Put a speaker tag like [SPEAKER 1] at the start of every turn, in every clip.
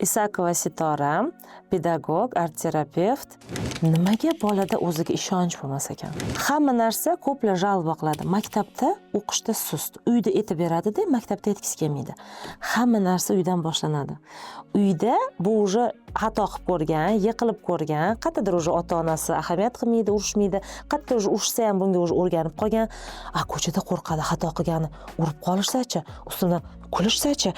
[SPEAKER 1] Isakova Sitora, pedagog, art-terapevt. Nimaga bolada o'ziga ishonch bo'lmas ekan? Hamma narsa ko'plar jalba qiladi. Maktabda o'qishda sust, uyda aytib beradi-da, maktabda aytgisi kelmaydi. Hamma narsa uydan boshlanadi. Uyda bu уже xato qilib ko'rgan, yiqilib ko'rgan, qayerdadir уже ota-onasi ahamiyat qilmaydi, urushmaydi. Qayerda уже urishsa ham bunga уже o'rganib qolgan. Ko'chada qo'rqadi, xato qilgani urib qolishsa-chi, ustidan kulishsa-chi.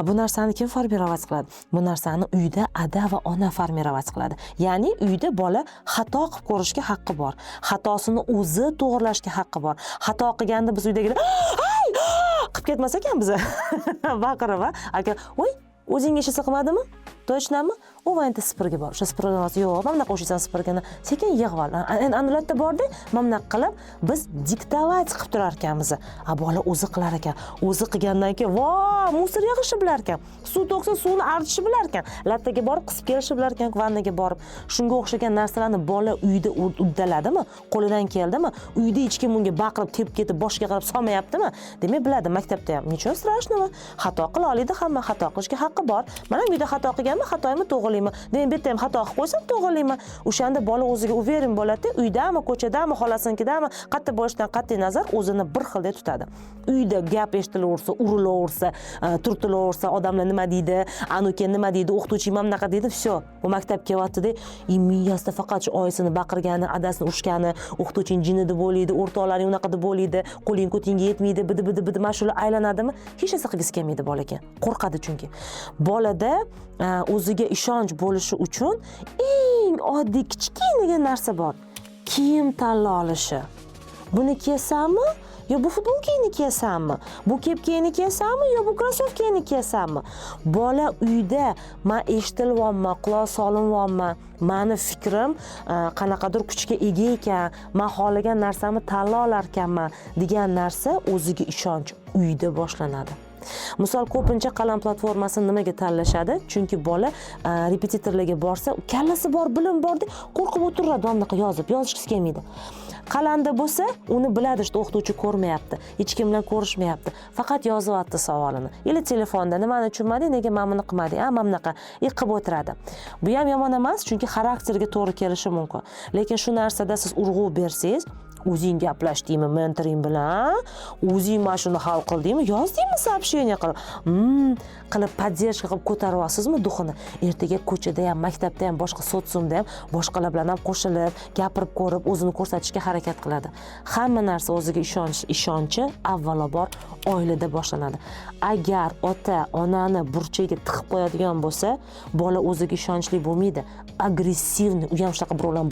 [SPEAKER 1] Bu narsani kim formirovat qiladi? Bu narsani uyda ada va ona formirovat qiladi. Ya'ni uyda bola xato qilib ko'rishga haqqi bor. Xatosini o'zi to'g'rilashga haqqi bor. Xato qilganda biz uydagilar qilib ketmas ekan biz. Baqirib, aka, "Voy, o'zing ishisi qilmadimi? Точнami? U vaqtda sipirga bor. O'sha sipirga yo'q, mana bunaqa o'shasan sipirgani. Sekin yig'ib ol. Anulatda borda, mana bunaqa qilib biz diktovat qilib turar ekanmiz. Bola o'zi qilar ekan. O'zi qilgandan keyin, "Voy, musor yig'ishni bilar ekan. Suv to'ksa suvni artishni bilar ekan. Lattaga borib qisib kelishni bilar ekan, vannaga borib." Shunga o'xshagan narsalarni bola uyda uddaladimi? Qo'lidan keldimi? Uyda hech kim unga baqirib, tepib ketib, boshiga qarab solmayaptimi? Demak, biladi maktabda ham. Nechun strashnomi? Xato qila oladi, hamma xato qilishga haqqi bor. Mana uyda xato qilganman, xatoyimni to'g'rilayman. Men bu yerda ham xato qilib qo'ysam to'g'rilayman. O'shanda bola o'ziga uverin bo'ladi, uydami, ko'chadami, xolasinikidami, qayerda bo'lishidan qat'iy nazar o'zini bir xilda tutadi. Uyda gap eshitilaversa, urilaversa, turtilaversa, odamlar nima deydi, anuka nima deydi, o'qituvchi ham bunaqa deydi, всё. Bu maktabga kelyapti-da, miyasida faqat shu oyisini baqirgani, adasini urishgani, o'qituvching jini deb o'ylaydi, o'rtoqlaring unaqa deb o'ylaydi, qo'ling ko'tingga yetmaydi, bidi mana shular aylanadimi? Hech narsa qilgisi kelmaydi bolaga. Qo'rqadi chunki. Bolada o'ziga ishonch bo'lishi uchun eng oddiy kichkina narsa bor. Kiyim tanlay olishi. Buni kiyasanmi? Yo bu futbolkani kiyasanmi? Bu kepkani kiyasanmi? Yo bu krossovkani kiyasanmi? Bola uyda men eshitilyapman, quloq solyapman, meni fikrim qanaqadir kuchga ega ekan, men xohlagan narsamni tanlay olar ekanman degan narsa o'ziga ishonch uyda boshlanadi. Misol ko'pincha qalam platformasini nimaga tanlashadi? Chunki bola repetitorlarga borsa, kallasi bor, bilim bor deb qo'rqib o'tiradi, bunaqa yozishgisi kelmaydi. Qalamda bo'lsa, uni biladi, что o'qituvchi ko'rmayapti, hech kim bilan ko'rishmayapti. Faqat yozyapti savolini. Yoki telefonda nimani tushunmading, nega men buni qilmading? Mana bunaqa qilib o'tiradi. Bu ham yomon emas, chunki xarakterga to'g'ri kelishi mumkin. Lekin shu narsada siz urg'u bersangiz, o'zing gaplashdingmi mentoring bilan, o'zing mana shuni hal qildingmi, yozdingmi сообщение qilib поддержка qilib ko'taryapsizmi duxini? Ertaga ko'chada ham, maktabda ham, boshqa sotsiumda ham boshqalar bilan ham qo'shilib, gapirib ko'rib, o'zini ko'rsatishga harakat qiladi. Hamma narsa o'ziga ishonchi avvalobor oilada boshlanadi. Agar ota onani burchaga tiqib qo'yadigan bo'lsa, bola o'ziga ishonchli bo'lmaydi. Agressivni, u ham shunaqa birovlarni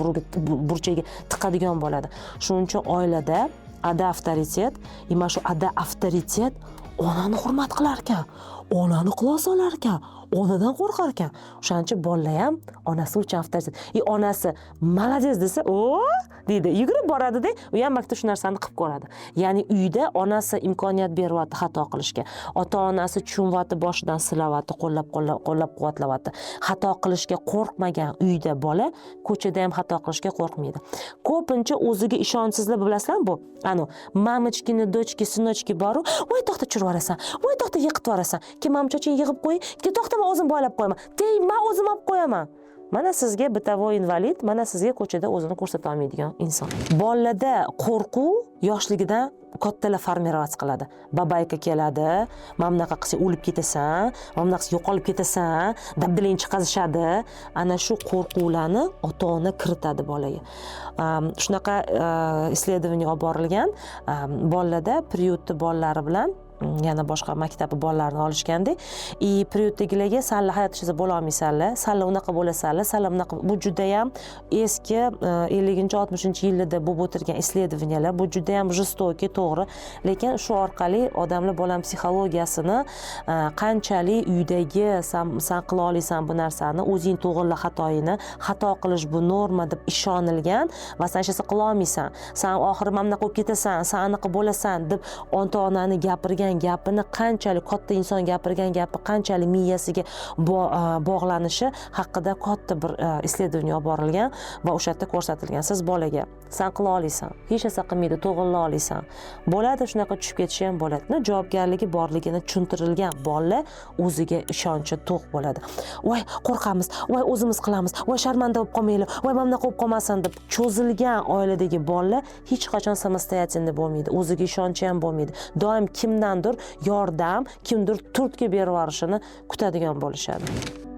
[SPEAKER 1] burchaga tiqadigan bo'ladi. Shuning uchun oilada ada avtoritet, mana shu ada avtoritet onani hurmat qilar ekan, onani quloq solar ekan, onadan qo'rqar ekan. O'shaning uchun bolalar ham onasi uchun avtoritet. Onasi молодец desa, "O" deydi, yugurib boradi-da, u ham maktab shu narsani qilib ko'radi. Ya'ni uyda onasi imkoniyat beryapti xato qilishga. Ota-onasi tushunyapti, boshidan silayapti, qo'llab-quvvatlayapti. Xato qilishga qo'rqmagan uyda bola ko'chada ham xato qilishga qo'rqmaydi. Ko'pincha o'ziga ishonchsizlar bilasizlar bu. Mamichkini, dochki, sinochki boru, "Voy to'xta tushirib yuborasan. Voy to'xta yiqitib yuborasan. Kim mamchoching yig'ib qo'y, ki to'xta men o'zim boylab qo'yaman. Tey, men o'zim olib qo'yaman." Mana sizga bitovoy invalid, mana sizga ko'chada o'zini ko'rsata olmaydigan inson. Bolada qo'rquv yoshligidan kattalar formirovat qiladi. Babayka keladi, "Men bunaqa qilsang o'lib ketasan, men bunaqa qilsang yo'qolib ketasan", dabdilingni chiqazishadi. Ana shu qo'rquvlarni ota-ona kiritadi bolaga. Shunaqa исследование olib borilgan. Bolalarda periodda bolalari bilan yana boshqa maktabi bolalarini olishganda, perioddagilarga "Salla hayot ichida bo'la olmaysanlar, salla unaqa bo'lasanlar, salla bunaqa." Bu juda ham eski 50-60-yillarda bo'lib o'tirgan исследованиялар. Bu juda ham jistoki, to'g'ri. Lekin shu orqali odamlar bolam psixologiyasini qanchalik uydagi san qila olasan bu narsani, o'zing to'g'rila xatoyini, xato qilish bu norma deb ishonilgan va sen hech narsa qila olmaysan. Sen oxiri mana bunaqa bo'lib ketasan, sen anaqa bo'lasan deb ota-onani gapirgan gapirgan gapini, qanchalik katta inson gapirgan gapi qanchalik miyasiga bog'lanishi haqida katta bir исследование olib borilgan va o'sha yerda ko'rsatilgan. Siz bolaga san qila olasan, hech narsa qilmaydi, to'g'rila olasan. Bo'ladi, shunaqa tushib ketishi ham bo'ladi. Javobgarligi borligini tushuntirilgan bola o'ziga ishonchi to'q bo'ladi. Voy, qo'rqamiz, voy o'zimiz qilamiz, voy sharmanda bo'lib qolmaylik, voy mana bunaqa bo'lib qolmasin deb cho'zilgan oiladagi bola hech qachon samostoятельный bo'lmaydi, o'ziga ishonchi ham bo'lmaydi. Doim kimdandir yordam, kimdir turtki berib yuborishini kutadigan bo'lishadi.